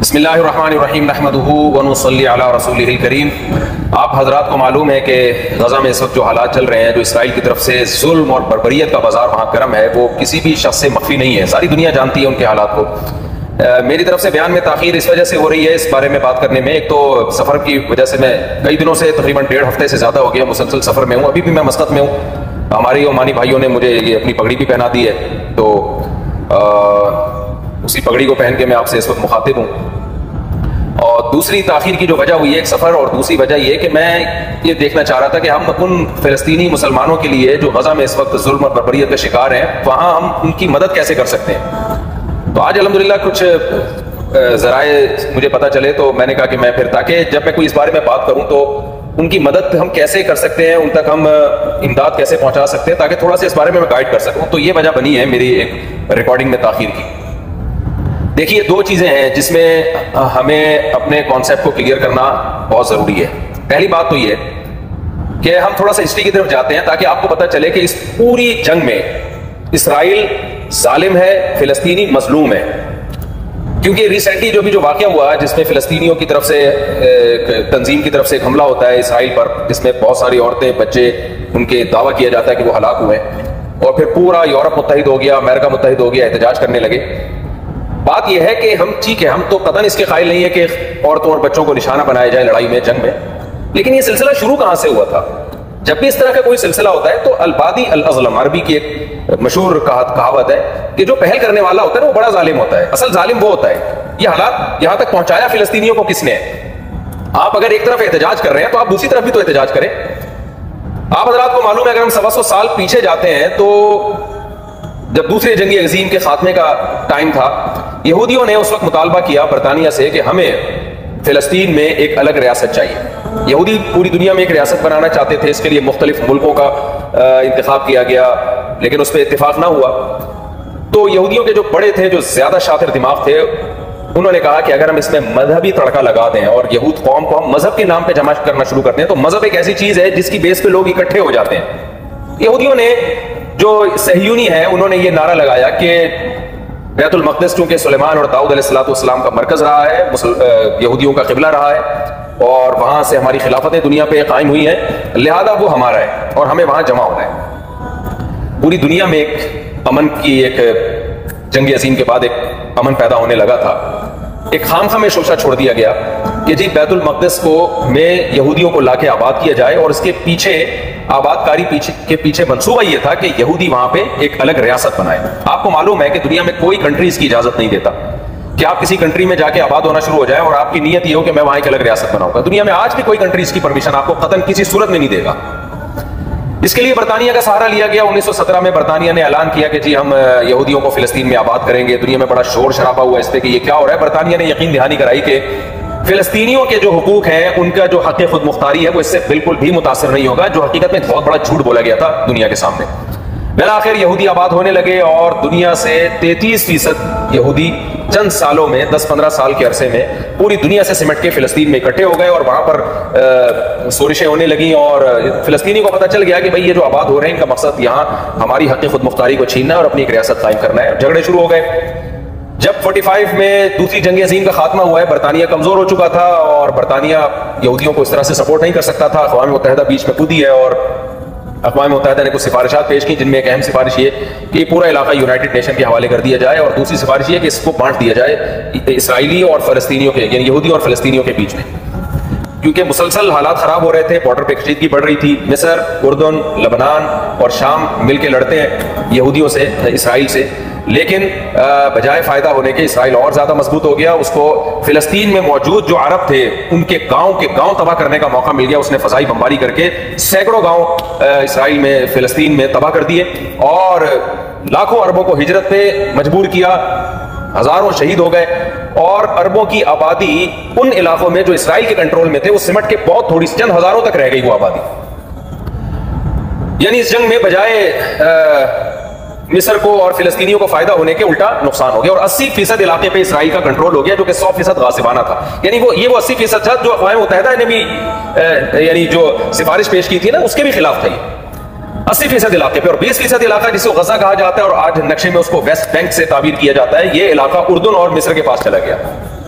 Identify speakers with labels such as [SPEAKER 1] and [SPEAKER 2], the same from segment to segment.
[SPEAKER 1] بسم اللہ الرحمن الرحیم نحمدہ ونصلی علی رسولہ الکریم۔ آپ حضرات کو معلوم ہے کہ غزہ میں اس وقت جو حالات چل رہے ہیں، جو اسرائیل کی طرف سے ظلم اور بربریت کا بازار وہاں گرم ہے، وہ کسی بھی شخص سے مخفی نہیں ہے، ساری دنیا جانتی ہے ان کے حالات کو۔ میری طرف سے بیان میں تاخیر اس وجہ سے ہو رہی ہے اس بارے میں بات کرنے میں، ایک تو سفر کی وجہ سے میں کئی دنوں سے تقریباً 1.5 ہفتے سے زیادہ ہو گیا مسلسل سفر میں ہوں، ابھی بھی میں مسقط میں ہوں۔ ہماری عمانی بھائیوں نے مجھے یہ اپنی پگڑی بھی پہنا دی ہے، تو اسی پگڑی کو پہن کے میں آپ سے اس وقت مخاطب ہوں۔ اور دوسری تاخیر کی جو وجہ ہوئی ہے ایک سفر، اور دوسری وجہ یہ کہ میں یہ دیکھنا چاہ رہا تھا کہ ہم ان فلسطینی مسلمانوں کے لیے جو غزہ میں اس وقت ظلم اور بربریت کا شکار ہیں، وہاں ہم ان کی مدد کیسے کر سکتے ہیں۔ تو آج الحمدللہ کچھ ذرائع مجھے پتہ چلے، تو میں نے کہا کہ میں پھر تاکہ جب میں کوئی اس بارے میں بات کروں تو ان کی مدد ہم کیسے کر سکتے ہیں، ان تک ہم امداد کیسے پہنچا سکتے ہیں، تاکہ تھوڑا سا اس بارے میں گائیڈ کر سکوں۔ تو یہ وجہ بنی ہے میری ایک ریکارڈنگ میں تاخیر کی۔ دیکھیے، دو چیزیں ہیں جس میں ہمیں اپنے کانسیپٹ کو کلیئر کرنا بہت ضروری ہے۔ پہلی بات تو یہ کہ ہم تھوڑا سا ہسٹری کی طرف جاتے ہیں تاکہ آپ کو پتہ چلے کہ اس پوری جنگ میں اسرائیل ظالم ہے، فلسطینی مظلوم ہے۔ کیونکہ ریسنٹلی جو واقعہ ہوا ہے جس میں فلسطینیوں کی طرف سے تنظیم کی طرف سے ایک حملہ ہوتا ہے اسرائیل پر، جس میں بہت ساری عورتیں، بچے، ان کے دعویٰ کیا جاتا ہے کہ وہ ہلاک ہوئے ہیں، اور پھر پورا یورپ متحد ہو گیا، امریکہ متحد ہو گیا، احتجاج کرنے لگے۔ بات یہ ہے کہ ہم ٹھیک ہے، ہم تو قطعاً اس کے قائل نہیں ہے کہ عورتوں اور بچوں کو نشانہ بنایا جائے لڑائی میں، جنگ میں، لیکن یہ سلسلہ شروع کہاں سے ہوا تھا؟ جب بھی اس طرح کا کوئی سلسلہ ہوتا ہے تو البادی الاظلم، عربی کی ایک مشہور کہاوت ہے کہ جو پہل کرنے والا ہوتا ہے وہ بڑا ظالم ہوتا ہے، اصل ظالم وہ ہوتا ہے۔ یہ حالات یہاں تک پہنچایا فلسطینیوں کو کس نے ہے؟ آپ اگر ایک طرف احتجاج کر رہے ہیں تو آپ دوسری طرف بھی تو احتجاج کریں۔ آپ حضرات کو معلوم ہے اگر ہم 125 سال پیچھے جاتے ہیں تو جب دوسرے جنگی عظیم کے خاتمے کا ٹائم تھا، یہودیوں نے اس وقت مطالبہ کیا برطانیہ سے کہ ہمیں فلسطین میں ایک الگ ریاست چاہیے۔ یہودی پوری دنیا میں ایک ریاست بنانا چاہتے تھے، اس کے لیے مختلف ملکوں کا انتخاب کیا گیا، لیکن اس پہ اتفاق نہ ہوا۔ تو یہودیوں کے جو بڑے تھے، جو زیادہ شاطر دماغ تھے، انہوں نے کہا کہ اگر ہم اس میں مذہبی تڑکا لگا دیں اور یہود قوم کو ہم مذہب کے نام پہ جمع کرنا شروع کرتے ہیں، تو مذہب ایک ایسی چیز ہے جس کی بیس پہ لوگ اکٹھے ہو جاتے ہیں۔ یہودیوں نے، جو صہیونی ہے، انہوں نے یہ نعرہ لگایا کہ بیت المقدس چونکہ سلیمان اور داؤد علیہ السلام کا مرکز رہا ہے، یہودیوں کا قبلہ رہا ہے، اور وہاں سے ہماری خلافتیں دنیا پہ قائم ہوئی ہیں، لہذا وہ ہمارا ہے اور ہمیں وہاں جمع ہونا ہے۔ پوری دنیا میں ایک امن کی، ایک جنگ عظیم کے بعد ایک امن پیدا ہونے لگا تھا۔ ایک خام میں شوشہ چھوڑ دیا گیا کہ جی بیت المقدس کو میں یہودیوں کو لا کے آباد کیا جائے، اور اس کے پیچھے آباد کاری کے پیچھے منصوبہ یہ تھا کہ یہودی وہاں پہ ایک الگ ریاست بنائے۔ آپ کو معلوم ہے کہ دنیا میں کوئی کنٹری اس کی اجازت نہیں دیتا کہ آپ کسی کنٹری میں جا کے آباد ہونا شروع ہو جائے اور آپ کی نیت یہ ہو کہ میں وہاں ایک الگ ریاست بناؤں گا۔ دنیا میں آج بھی کوئی کنٹری اس کی پرمیشن آپ کو قطعاً کسی صورت میں نہیں دے گا۔ اس کے لیے برطانیہ کا سہارا لیا گیا۔ 1917 میں برطانیہ نے اعلان کیا کہ جی ہم یہودیوں کو فلسطین میں آباد کریں گے۔ دنیا میں بڑا شور شرابہ ہوا اس پہ کہ یہ کیا ہو رہا ہے۔ برطانیہ نے یقین دہانی کرائی کہ فلسطینیوں کے جو حقوق ہیں، ان کا جو حق خود مختاری ہے، وہ اس سے بالکل بھی متاثر نہیں ہوگا، جو حقیقت میں بہت بڑا جھوٹ بولا گیا تھا دنیا کے سامنے۔ بالآخر یہودی آباد ہونے لگے، اور دنیا سے 33% یہودی چند سالوں میں، 10-15 سال کے عرصے میں پوری دنیا سے سمٹ کے فلسطین میں اکٹھے ہو گئے، اور وہاں پر سورشیں ہونے لگیں، اور فلسطینی کو پتہ چل گیا کہ بھئی یہ جو آباد ہو رہے ہیں ان کا مقصد یہاں ہماری حق خود مختاری کو چھیننا ہے اور اپنی ایک ریاست قائم کرنا ہے۔ جھگڑے شروع ہو گئے۔ جب 45 میں دوسری جنگ عظیم کا خاتمہ ہوا ہے، برطانیہ کمزور ہو چکا تھا، اور برطانیہ یہودیوں کو اس طرح سے سپورٹ نہیں کر سکتا تھا۔ اقوام متحدہ بیچ میں کودی ہے، اور اقوام متحدہ نے کچھ سفارشات پیش کی، جن میں ایک اہم سفارش یہ کہ یہ پورا علاقہ یونائٹڈ نیشن کے حوالے کر دیا جائے، اور دوسری سفارش یہ کہ اس کو بانٹ دیا جائے اسرائیلی اور فلسطینیوں کے، یعنی یہودی اور فلسطینیوں کے بیچ میں، کیونکہ مسلسل حالات خراب ہو رہے تھے، بارڈر پہ کشیدگی بڑھ رہی تھی۔ مصر، اردن، لبنان اور شام مل کے لڑتے ہیں یہودیوں سے، اسرائیل سے، لیکن بجائے فائدہ ہونے کے اسرائیل اور زیادہ مضبوط ہو گیا۔ اس کو فلسطین میں موجود جو عرب تھے ان کے گاؤں تباہ کرنے کا موقع مل گیا۔ اس نے فضائی بمباری کر کے سینکڑوں گاؤں اسرائیل میں، فلسطین میں تباہ کر دیے، اور لاکھوں عربوں کو ہجرت پہ مجبور کیا، ہزاروں شہید ہو گئے، اور اربوں کی آبادی ان علاقوں میں جو اسرائیل کے کنٹرول میں تھے وہ سمٹ کے بہت تھوڑی چند ہزاروں تک رہ گئی وہ آبادی۔ یعنی اس جنگ میں بجائے مصر کو اور فلسطینیوں کو فائدہ ہونے کے الٹا نقصان ہو گیا، اور 80% علاقے پہ اسرائیل کا کنٹرول ہو گیا، جو کہ 100% غاصبانہ تھا۔ یعنی وہ 80% تھا جو اقوام متحدہ نے بھی یعنی جو سفارش پیش کی تھی نا، اس کے بھی خلاف تھا یہ۔ 80% علاقے پہ، اور 20% علاقہ جسے غزہ کہا جاتا ہے اور آج نقشے میں اس کو ویسٹ بینک سے تعبیر کیا جاتا ہے، یہ علاقہ اردن اور مصر کے پاس چلا گیا۔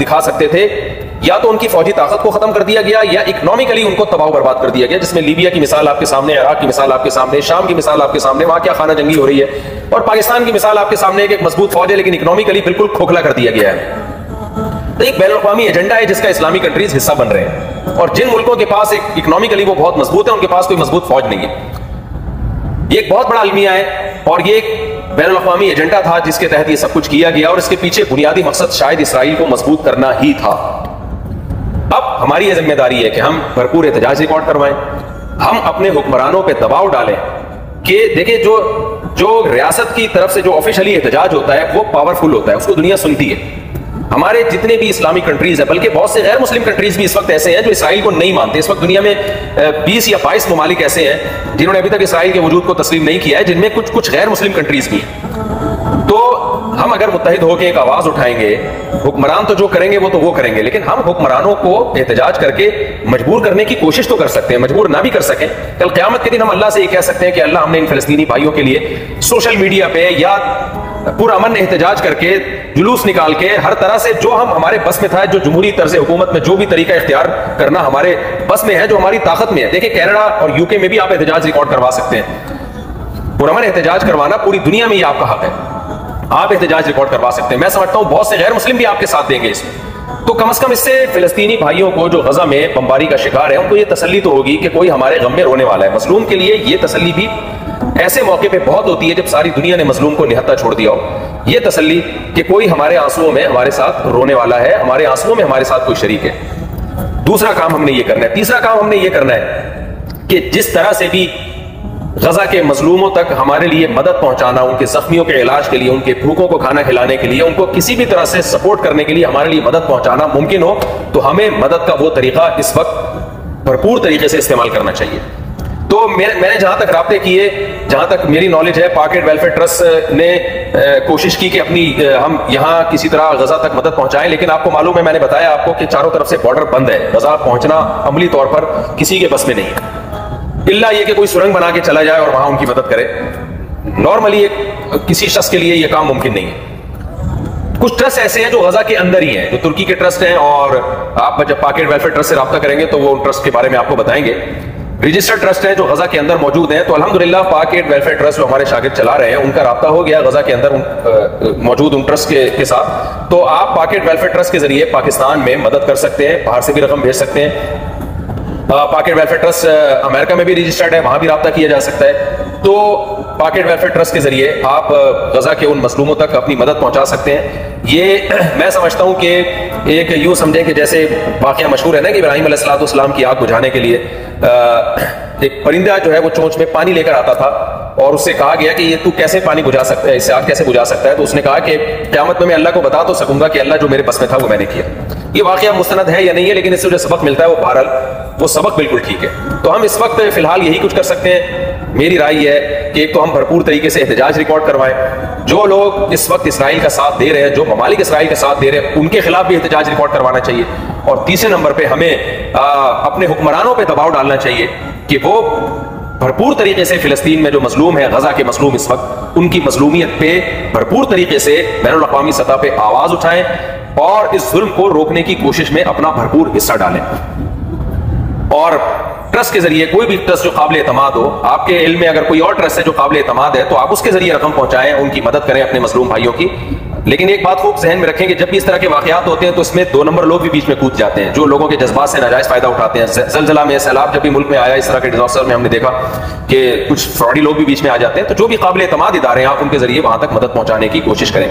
[SPEAKER 1] دکھا سکتے تھے، یا تو ان کی فوجی طاقت کو ختم کر دیا گیا یا اکنامکلی ان کو تباہ و برباد کر دیا گیا، جس میں لیبیا کی مثال آپ کے سامنے، عراق کی مثال آپ کے سامنے، شام کی مثال آپ کے سامنے، وہاں کیا خانہ جنگی ہو رہی ہے، اور پاکستان کی مثال آپ کے سامنے، ایک مضبوط فوج ہے لیکن اکنامکلی بالکل کھوکھلا کر دیا گیا ہے۔ تو ایک بین الاقوامی ایجنڈا ہے جس کا اسلامی کنٹریز حصہ بن رہے ہیں، اور جن ملکوں کے پاس اکنامکلی وہ بہت مضبوط ہے، ان کے پاس کوئی مضبوط فوج نہیں ہے۔ یہ ایک بہت بڑا المیہ ہے، اور یہ ایک بین الاقوامی ایجنڈا تھا جس کے تحت یہ سب کچھ کیا گیا، اور اس کے پیچھے بنیادی مقصد شاید اسرائیل کو مضبوط کرنا ہی تھا۔ اب ہماری یہ ذمہ داری ہے کہ ہم بھرپور احتجاج ریکارڈ کروائیں، ہم اپنے حکمرانوں پہ دباؤ ڈالیں کہ دیکھیں جو ریاست کی طرف سے جو آفیشلی احتجاج ہوتا ہے وہ پاورفل ہوتا ہے، اس کو دنیا سنتی ہے۔ ہمارے جتنے بھی اسلامی کنٹریز ہیں، بلکہ بہت سے غیر مسلم کنٹریز بھی اس وقت ایسے ہیں جو اسرائیل کو نہیں مانتے۔ اس وقت دنیا میں 20 یا 22 ممالک ایسے ہیں جنہوں نے ابھی تک اسرائیل کے وجود کو تسلیم نہیں کیا ہے، جن میں کچھ غیر مسلم کنٹریز بھی ہیں۔ تو ہم اگر متحد ہو کے ایک آواز اٹھائیں گے، حکمران تو جو کریں گے وہ تو وہ کریں گے، لیکن ہم حکمرانوں کو احتجاج کر کے مجبور کرنے کی کوشش تو کر سکتے ہیں، مجبور نہ بھی کر سکیں۔ کل قیامت کے دن ہم اللہ سے یہ کہہ سکتے ہیں کہ اللہ، ہم نے ان فلسطینی بھائیوں کے لیے سوشل میڈیا پہ یا پرامن احتجاج کر کے، جلوس نکال کے، ہر طرح سے جو ہمارے بس میں تھا، جو جمہوری طرز حکومت میں جو بھی طریقہ اختیار کرنا ہمارے بس میں ہے، جو ہماری طاقت میں ہے۔ دیکھیں کینیڈا اور یو کے میں بھی آپ احتجاج ریکارڈ کروا سکتے ہیں، پرامن احتجاج کروانا پوری دنیا میں یہ آپ کا حق ہے، آپ احتجاج ریکارڈ کروا سکتے ہیں۔ میں سمجھتا ہوں بہت سے غیر مسلم بھی آپ کے ساتھ دیں گے اس میں، تو کم از کم اس سے فلسطینی بھائیوں کو جو غزہ میں بمباری کا شکار ہے، ان کو یہ تسلی تو ہوگی کہ کوئی ہمارے غم میں رونے والا ہے۔ مظلوم کے لیے یہ تسلی بھی ایسے موقع پہ بہت ہوتی ہے جب ساری دنیا نے مظلوم کو نہتا چھوڑ دیا ہو، یہ تسلی کہ کوئی ہمارے آنسوؤں میں ہمارے ساتھ رونے والا ہے، ہمارے آنسوؤں میں ہمارے ساتھ کوئی شریک ہے۔ دوسرا کام ہم نے یہ کرنا ہے۔ تیسرا کام ہم نے یہ کرنا ہے کہ جس طرح سے بھی غزہ کے مظلوموں تک ہمارے لیے مدد پہنچانا، ان کے زخمیوں کے علاج کے لیے، ان کے بھوکوں کو کھانا کھلانے کے لیے، ان کو کسی بھی طرح سے سپورٹ کرنے کے لیے ہمارے لیے مدد پہنچانا ممکن ہو، تو ہمیں مدد کا وہ طریقہ اس وقت بھرپور طریقے سے استعمال کرنا چاہیے۔ تو میں نے جہاں تک رابطے کیے، جہاں تک میری نالج ہے، پاکٹ ویلفیئر ٹرسٹ نے کوشش کی کہ اپنی ہم یہاں کسی طرح غزہ تک مدد پہنچائیں، لیکن آپ کو معلوم ہے، میں نے بتایا آپ کو کہ چاروں طرف سے بارڈر بند ہے، غزہ پہنچنا عملی طور پر کسی کے بس میں نہیں ہے، الا یہ کہ کوئی سرنگ بنا کے چلا جائے اور وہاں ان کی مدد کرے۔ نارملی کسی شخص کے لیے یہ کام ممکن نہیں ہے۔ کچھ ٹرسٹ ایسے ہیں جو غزہ کے اندر ہی ہیں، جو ترکی کے ٹرسٹ ہیں، اور آپ جب پاکٹ ویلفیئر ٹرسٹ سے رابطہ کریں گے تو وہ ان ٹرسٹ کے بارے میں آپ کو بتائیں گے۔ رجسٹرڈ ٹرسٹ ہیں جو غزہ کے اندر موجود ہیں، تو الحمدللہ پاکٹ ویلفیئر ٹرسٹ جو ہمارے شاگرد چلا رہے ہیں، ان کا رابطہ ہو گیا غزہ کے اندر موجود ان ٹرسٹ کے ساتھ۔ تو آپ پاکٹ ویلفیئر ٹرسٹ کے ذریعے پاکستان میں مدد کر سکتے ہیں، باہر سے بھی رقم بھیج سکتے ہیں۔ پاکٹ ویلفیئر ٹرسٹ امریکہ میں بھی رجسٹرڈ ہے، وہاں بھی رابطہ کیا جا سکتا ہے۔ تو پاکٹ ویلفیئر ٹرسٹ کے ذریعے آپ غزہ کے ان مظلوموں تک اپنی مدد پہنچا سکتے ہیں۔ یہ میں سمجھتا ہوں کہ ایک یوں سمجھیں کہ جیسے واقعہ مشہور ہے نا کہ ابراہیم علیہ السلام کی آگ بجھانے کے لیے ایک پرندہ جو ہے وہ چونچ میں پانی لے کر آتا تھا، اور اس سے کہا گیا کہ یہ تو کیسے پانی بجھا سکتا ہے، اس سے آگ کیسے بجھا سکتا ہے؟ تو اس نے کہا کہ قیامت میں اللہ کو بتا تو سکوں گا کہ اللہ جو میرے بس میں تھا وہ میں نے کیا۔ یہ واقعہ مستند ہے یا نہیں ہے، لیکن اس سے جو سبق ملتا ہے وہ بہرحال وہ سبق بالکل ٹھیک ہے۔ تو ہم اس وقت فی الحال یہی کچھ کر سکتے ہیں۔ میری رائے یہ ہے کہ ایک تو ہم بھرپور طریقے سے احتجاج ریکارڈ کروائیں، جو لوگ اس وقت اسرائیل کا ساتھ دے رہے ہیں، جو ممالک اسرائیل کا ساتھ دے رہے ہیں، ان کے خلاف بھی احتجاج ریکارڈ کروانا چاہیے۔ اور تیسرے نمبر پہ ہمیں اپنے حکمرانوں پہ دباؤ ڈالنا چاہیے کہ وہ بھرپور طریقے سے فلسطین میں جو مظلوم ہے، غزہ کے مظلوم اس وقت، ان کی مظلومیت پہ بھرپور طریقے سے بین الاقوامی سطح پہ آواز اٹھائیں اور اس ظلم کو روکنے کی کوشش میں اپنا بھرپور حصہ ڈالیں۔ اور ٹرسٹ کے ذریعے کوئی بھی ٹرسٹ جو قابل اعتماد ہو، آپ کے علم میں اگر کوئی اور ٹرسٹ ہے جو قابل اعتماد ہے، تو آپ اس کے ذریعے رقم پہنچائیں، ان کی مدد کریں اپنے مظلوم بھائیوں کی۔ لیکن ایک بات خوب ذہن میں رکھیں کہ جب بھی اس طرح کے واقعات ہوتے ہیں تو اس میں 2 نمبر لوگ بھی بیچ میں کود جاتے ہیں، جو لوگوں کے جذبات سے ناجائز فائدہ اٹھاتے ہیں۔ زلزلہ میں، سیلاب جب بھی ملک میں آیا، اس طرح کے ڈیزاسٹر میں ہم نے دیکھا کہ کچھ فراڈی لوگ بھی بیچ میں آ جاتے ہیں۔ تو جو بھی قابل اعتماد ادارے ہیں، آپ ان کے ذریعے وہاں تک مدد پہنچانے کی کوشش کریں۔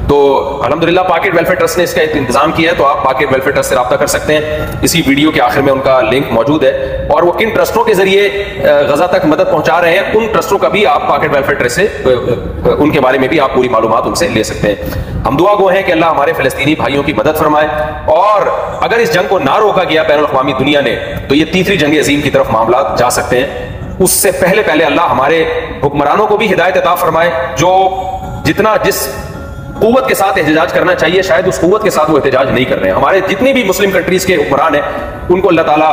[SPEAKER 1] تو الحمدللہ پاکٹ ویلفیئر ٹرسٹ نے اس کا انتظام کیا ہے، تو آپ پاکٹ ویلفیئر ٹرسٹ سے رابطہ کر سکتے ہیں۔ اسی ویڈیو کے آخر میں ان کا لنک موجود ہے، اور وہ کن ٹرسٹوں کے ذریعے غزہ تک مدد پہنچا رہے ہیں، ان ٹرسٹوں کا بھی آپ پاکٹ ویلفیئر ٹرسٹ سے ان کے بارے میں بھی آپ پوری معلومات ان سے لے سکتے ہیں۔ ہم دعا گو ہیں کہ اللہ ہمارے فلسطینی بھائیوں کی مدد فرمائے، اور اگر اس جنگ کو نہ روکا گیا بین الاقوامی دنیا نے، تو یہ تیسری جنگ عظیم کی طرف معاملات جا سکتے ہیں۔ اس سے پہلے اللہ ہمارے حکمرانوں کو بھی ہدایت عطا فرمائے، جو جس قوت کے ساتھ احتجاج کرنا چاہیے شاید اس قوت کے ساتھ وہ احتجاج نہیں کر رہے ہیں۔ ہمارے جتنی بھی مسلم کنٹریز کے حکمران ہیں، ان کو اللہ تعالیٰ